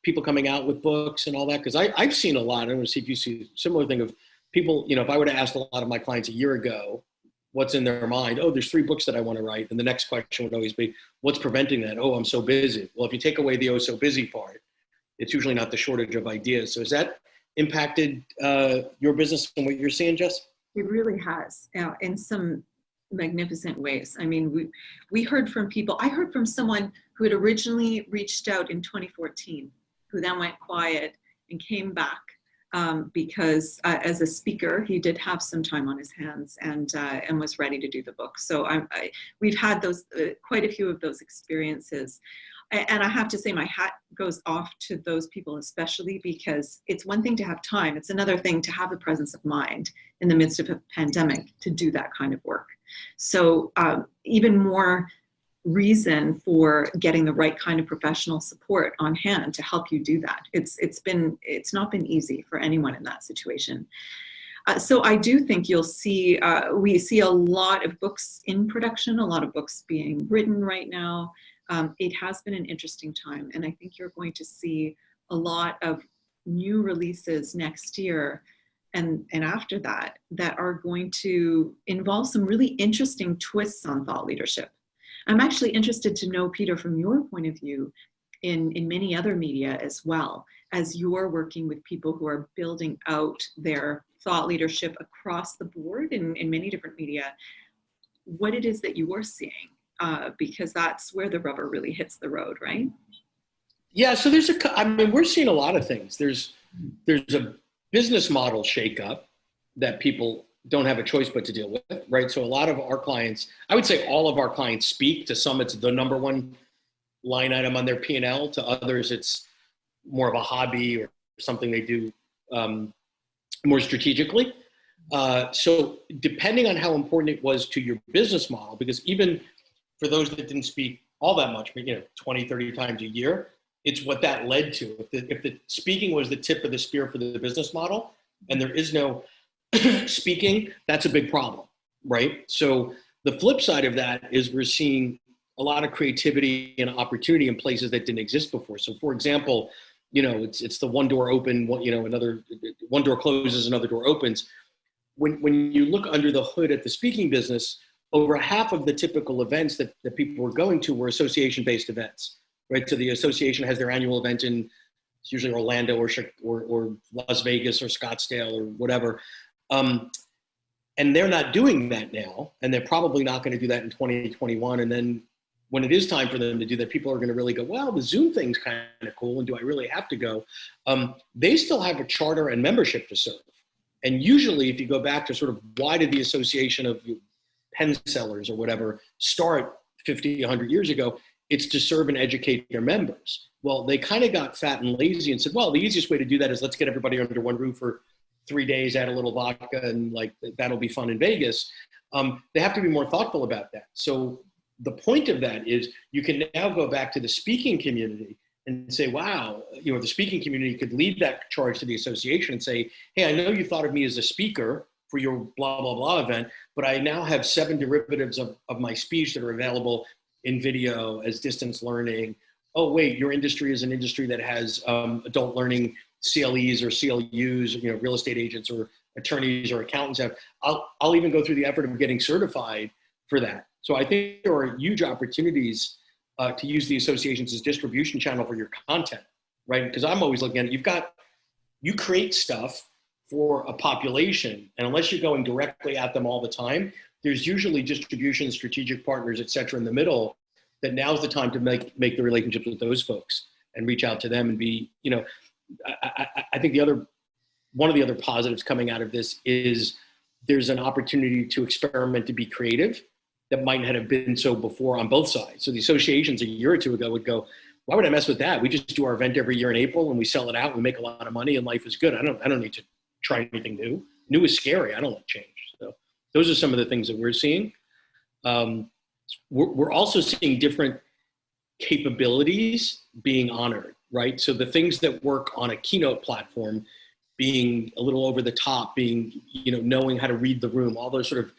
people coming out with books and all that? Because I've seen a lot. I want to see if you see a similar thing of people, you know, if I were to ask a lot of my clients a year ago, what's in their mind? Oh, there's 3 books that I want to write. And the next question would always be, what's preventing that? Oh, I'm so busy. Well, if you take away the oh so busy part, it's usually not the shortage of ideas. So has that impacted your business and what you're seeing, Jess? It really has, in some magnificent ways. I mean, we heard from people. I heard from someone who had originally reached out in 2014, who then went quiet and came back because as a speaker, he did have some time on his hands and was ready to do the book. So we've had those quite a few of those experiences. And I have to say my hat goes off to those people, especially because it's one thing to have time. It's another thing to have the presence of mind in the midst of a pandemic to do that kind of work. So even more reason for getting the right kind of professional support on hand to help you do that. It's not been easy for anyone in that situation. So I do think you'll see, we see a lot of books in production, a lot of books being written right now. It has been an interesting time, and I think you're going to see a lot of new releases next year and after that are going to involve some really interesting twists on thought leadership. I'm actually interested to know, Peter, from your point of view, in many other media as well, as you're working with people who are building out their thought leadership across the board in many different media, what it is that you are seeing. Because that's where the rubber really hits the road, right? Yeah, so I mean, we're seeing a lot of things. There's a business model shakeup that people don't have a choice but to deal with, right? So a lot of our clients, I would say all of our clients speak. To some, it's the number one line item on their P&L. To others, it's more of a hobby or something they do more strategically. So depending on how important it was to your business model, because even for those that didn't speak all that much, you know, 20, 30 times a year, it's what that led to. If the speaking was the tip of the spear for the business model and there is no speaking, that's a big problem, right? So the flip side of that is we're seeing a lot of creativity and opportunity in places that didn't exist before. So for example, you know, it's the one door open, you know, one door closes, another door opens. when you look under the hood at the speaking business, over half of the typical events that people were going to were association-based events, right? So the association has their annual event in, it's usually Orlando or Las Vegas or Scottsdale or whatever. And they're not doing that now, and they're probably not going to do that in 2021. And then when it is time for them to do that, people are going to really go, well, the Zoom thing's kind of cool, and do I really have to go? They still have a charter and membership to serve. And usually, if you go back to sort of why did the Association of Pen Sellers or whatever start 50, 100 years ago, it's to serve and educate their members. Well, they kind of got fat and lazy and said, well, the easiest way to do that is let's get everybody under one roof for 3 days, add a little vodka, and like that'll be fun in Vegas. They have to be more thoughtful about that. So the point of that is you can now go back to the speaking community and say, wow, you know, the speaking community could lead that charge to the association and say, hey, I know you thought of me as a speaker for your blah, blah, blah event, but I now have 7 derivatives of my speech that are available in video as distance learning. Oh, wait, your industry is an industry that has adult learning CLEs or CLUs, you know, real estate agents or attorneys or accountants have. I'll even go through the effort of getting certified for that. So I think there are huge opportunities to use the associations as distribution channel for your content, right? Because I'm always looking at it. You create stuff for a population, and unless you're going directly at them all the time, there's usually distribution, strategic partners, et cetera, in the middle, that now's the time to make the relationships with those folks and reach out to them and be, you know, I think one of the other positives coming out of this is there's an opportunity to experiment, to be creative that might not have been so before on both sides. So the associations a year or two ago would go, why would I mess with that? We just do our event every year in April and we sell it out. We make a lot of money and life is good. I don't need to try anything new. New is scary. I don't like change. So those are some of the things that we're seeing. We're also seeing different capabilities being honored, right? So the things that work on a keynote platform being a little over the top, being, you know, knowing how to read the room, all those sort of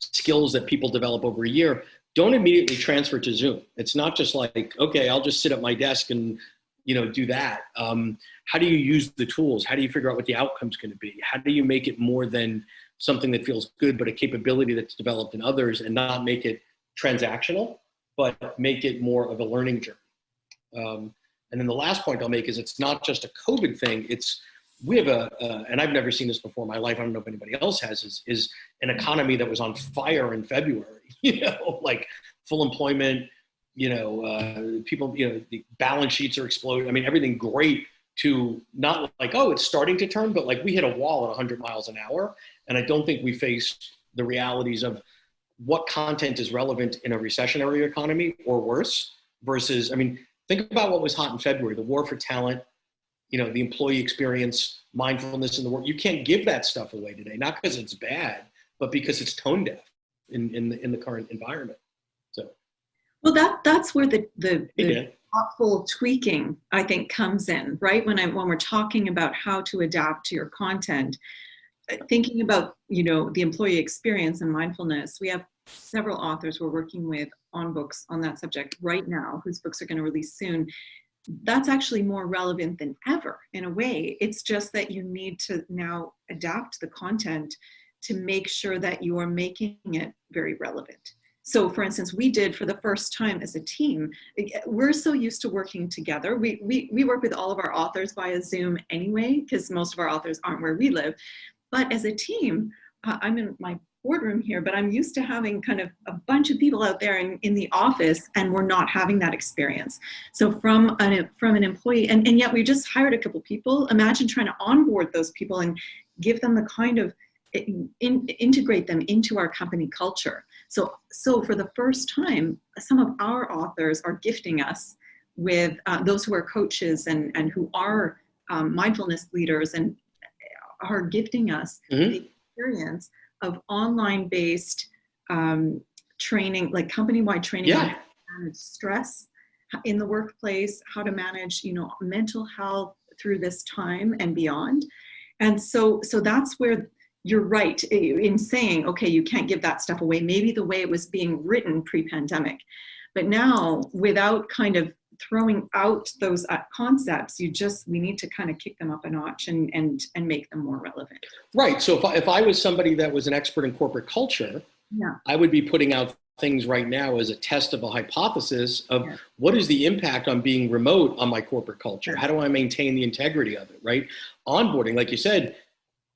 skills that people develop over a year don't immediately transfer to Zoom. It's not just like, okay, I'll just sit at my desk and, you know, do that. How do you use the tools? How do you figure out what the outcome's going to be? How do you make it more than something that feels good, but a capability that's developed in others, and not make it transactional, but make it more of a learning journey? And then the last point I'll make is it's not just a COVID thing. We have and I've never seen this before in my life, I don't know if anybody else has, is an economy that was on fire in February, you know, like full employment, you know, people, you know, the balance sheets are exploding. I mean, everything great, to not like, oh, it's starting to turn, but like we hit a wall at 100 miles an hour. And I don't think we faced the realities of what content is relevant in a recessionary economy or worse versus, I mean, think about what was hot in February, the war for talent, you know, the employee experience, mindfulness in the work. You can't give that stuff away today, not because it's bad, but because it's tone deaf in the current environment. So, well, that's where the thoughtful tweaking, I think, comes in, right? When we're talking about how to adapt to your content, thinking about, you know, the employee experience and mindfulness. We have several authors we're working with on books on that subject right now, whose books are going to release soon. That's actually more relevant than ever in a way. It's just that you need to now adapt the content to make sure that you are making it very relevant. So for instance, we did for the first time as a team, we're so used to working together. We work with all of our authors via Zoom anyway, because most of our authors aren't where we live. But as a team, I'm in my boardroom here, but I'm used to having kind of a bunch of people out there in the office, and we're not having that experience. So from an employee, and yet we just hired a couple people. Imagine trying to onboard those people and give them the kind of, integrate them into our company culture. So for the first time, some of our authors are gifting us with those who are coaches and who are mindfulness leaders, and are gifting us the experience of online-based training, like company-wide training on how to manage stress in the workplace, how to manage, you know, mental health through this time and beyond. And so that's where you're right in saying, okay, you can't give that stuff away, maybe the way it was being written pre-pandemic. But now, without kind of throwing out those concepts. We need to kind of kick them up a notch and make them more relevant. Right. So if I was somebody that was an expert in corporate culture, Yeah. I would be putting out things right now as a test of a hypothesis of Yeah. what is the impact on being remote on my corporate culture? How do I maintain the integrity of it, right? Onboarding, like you said,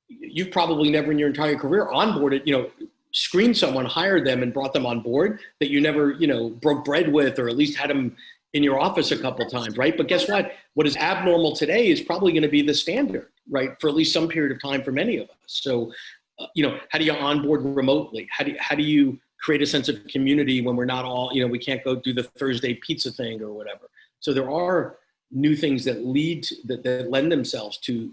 you've probably never in your entire career onboarded, screened someone, hired them and brought them on board that you never, broke bread with, or at least had them in your office a couple times, right? But guess what? What is abnormal today is probably going to be the standard, right? For at least some period of time for many of us. So, how do you onboard remotely? How do you create a sense of community when we're not all, we can't go do the Thursday pizza thing or whatever. So there are new things that that lend themselves to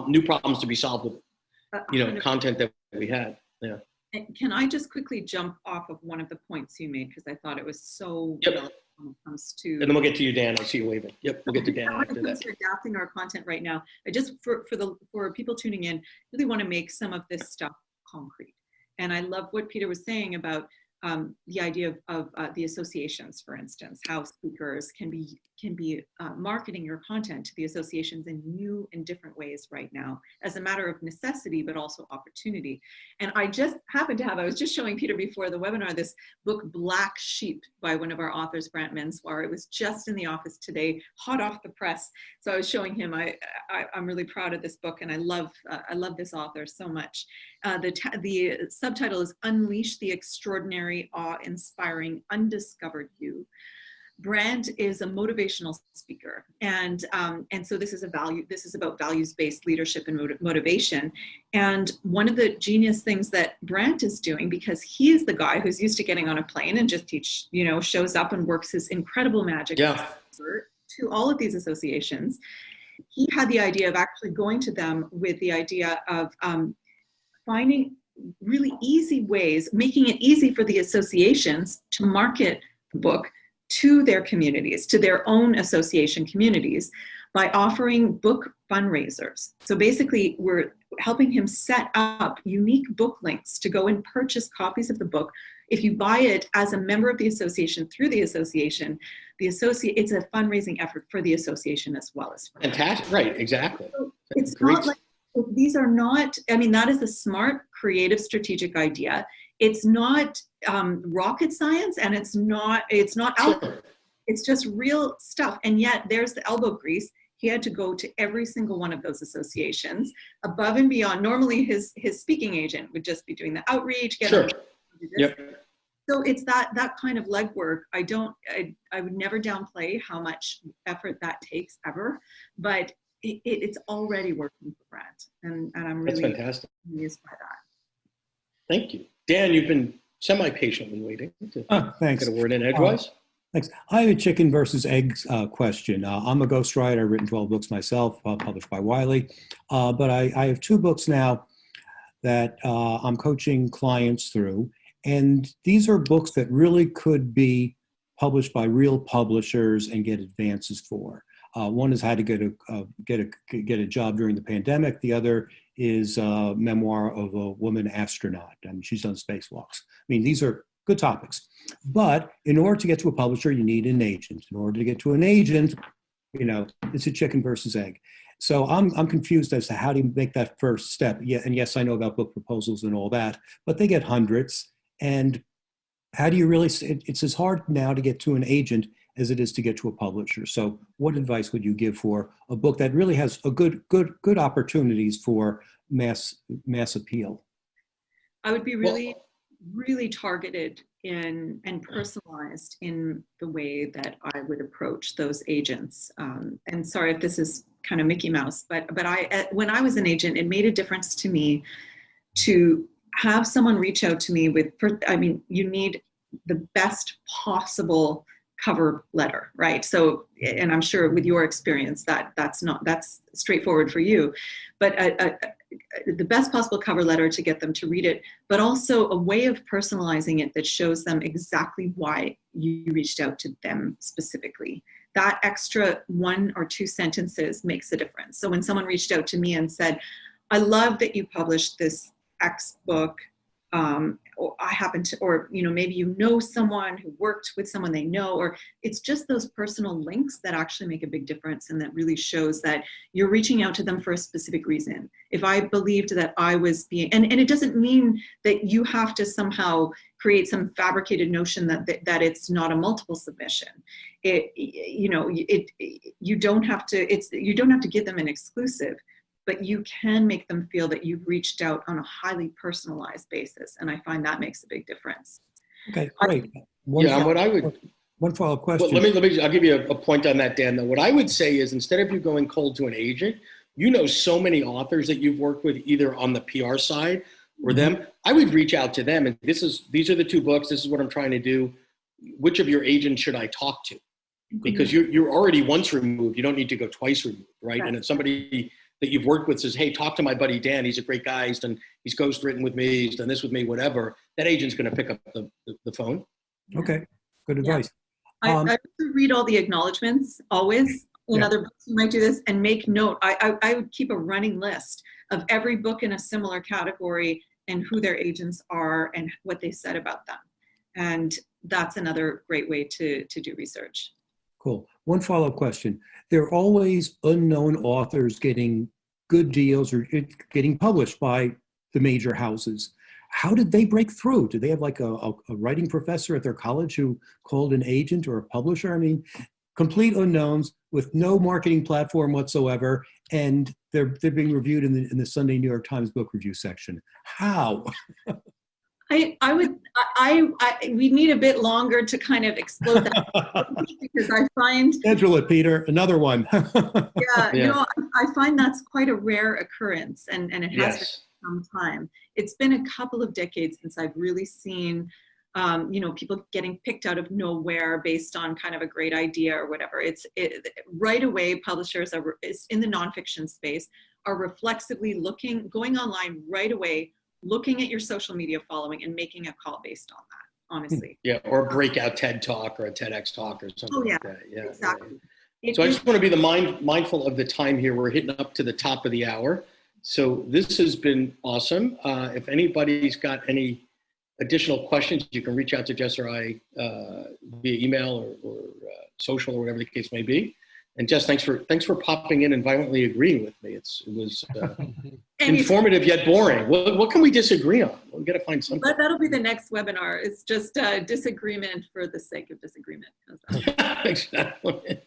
new problems to be solved with, content that we had. Yeah. Can I just quickly jump off of one of the points you made, because I thought it was so Yep. relevant when it comes to. And then we'll get to you, Dan. I see you waving. Yep, we'll get to Dan When it after comes that. to adapting our content right now, I just for people tuning in, really want to make some of this stuff concrete. And I love what Peter was saying about the idea of the associations, for instance, how speakers can be marketing your content to the associations in new and different ways right now, as a matter of necessity, but also opportunity. And I just happened to I was just showing Peter before the webinar, this book, Black Sheep, by one of our authors, Brant Menswar. It was just in the office today, hot off the press. So I was showing him, I'm really proud of this book, and I love this author so much. The subtitle is Unleash the Extraordinary, Awe-Inspiring, Undiscovered You. Brant is a motivational speaker, and so this is about values-based leadership and motivation. And one of the genius things that Brant is doing, because he is the guy who's used to getting on a plane and just shows up and works his incredible magic to all of these associations. He had the idea of actually going to them with the idea of finding really easy ways, making it easy for the associations to market the book to their communities, to their own association communities, by offering book fundraisers. So basically, we're helping him set up unique book links to go and purchase copies of the book. If you buy it as a member of the association through the association, it's a fundraising effort for the association as well as for Fantastic, right, exactly. So it's not like, these are not, that is a smart, creative, strategic idea. It's not rocket science, and it's not algebra. It's just real stuff. And yet there's the elbow grease. He had to go to every single one of those associations above and beyond. Normally his speaking agent would just be doing the outreach. Yep. So it's that kind of legwork. I would never downplay how much effort that takes ever, but it's already working for Brant. And I'm really fantastic. amused by that. Thank you. Dan, you've been semi-patiently waiting to Thanks. get a word in edgewise. Thanks. I have a chicken versus eggs question. I'm a ghostwriter. I've written 12 books myself, published by Wiley. But I have 2 books now that I'm coaching clients through. And these are books that really could be published by real publishers and get advances for. One is how to get a job during the pandemic. The other is a memoir of a woman astronaut. She's done spacewalks. These are good topics. But in order to get to a publisher, you need an agent. In order to get to an agent, it's a chicken versus egg. So I'm confused as to how do you make that first step. Yeah, and yes, I know about book proposals and all that, but they get hundreds. And how do you really? It's as hard now to get to an agent as it is to get to a publisher. So what advice would you give for a book that really has a good opportunities for mass appeal? I would be really targeted and personalized in the way that I would approach those agents. And sorry if this is kind of Mickey Mouse, but when I was an agent, it made a difference to me to have someone reach out to me you need the best possible cover letter, right? So, and I'm sure with your experience that's straightforward for you, but the best possible cover letter to get them to read it, but also a way of personalizing it that shows them exactly why you reached out to them specifically. That extra 1 or 2 sentences makes a difference. So when someone reached out to me and said, I love that you published this X book, or I happen to, or, you know, maybe you know someone who worked with someone they know, or it's just those personal links that actually make a big difference, and that really shows that you're reaching out to them for a specific reason. If I believed that I was being, and it doesn't mean that you have to somehow create some fabricated notion that it's not a multiple submission. You don't have to give them an exclusive, but you can make them feel that you've reached out on a highly personalized basis. And I find that makes a big difference. Okay, great. One follow-up question. Well, I'll give you a point on that, Dan, though. What I would say is, instead of you going cold to an agent, you know so many authors that you've worked with either on the PR side or them, I would reach out to them and these are the 2 books, this is what I'm trying to do. Which of your agents should I talk to? Because you're already once removed, you don't need to go twice removed, right? And if somebody that you've worked with says, hey, talk to my buddy Dan, he's a great guy, he's ghostwritten with me, he's done this with me, whatever, that agent's gonna pick up the phone. Okay, good advice. I read all the acknowledgments always. In other books, you might do this, and make note. I would keep a running list of every book in a similar category and who their agents are and what they said about them. And that's another great way to do research. Cool. One follow-up question. There are always unknown authors getting good deals or getting published by the major houses. How did they break through? Do they have like a writing professor at their college who called an agent or a publisher? I mean, complete unknowns with no marketing platform whatsoever, and they're being reviewed in the Sunday New York Times book review section. How? We need a bit longer to kind of explode that because I find Schedule it, Peter. Another one. you know, I find that's quite a rare occurrence, and it has been for some time. It's been a couple of decades since I've really seen you know, people getting picked out of nowhere based on kind of a great idea or whatever. Right away, publishers in the nonfiction space are reflexively going online right away, looking at your social media following and making a call based on that, honestly. Yeah, or a breakout TED Talk or a TEDx talk or something like that. Yeah, exactly. So I just want to be mindful of the time here. We're hitting up to the top of the hour. So this has been awesome. If anybody's got any additional questions, you can reach out to Jess or I via email or social or whatever the case may be. And Jess, thanks for popping in and violently agreeing with me. It was informative yet boring. What can we disagree on? We got to find something. That'll be the next webinar. It's just disagreement for the sake of disagreement. Exactly.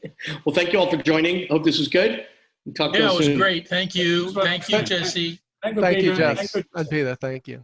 Well, thank you all for joining. Hope this was good. Talk to you soon. It was great. Thank you. Thank you, Jesse. Thank you, Jess and Peter. Thank you.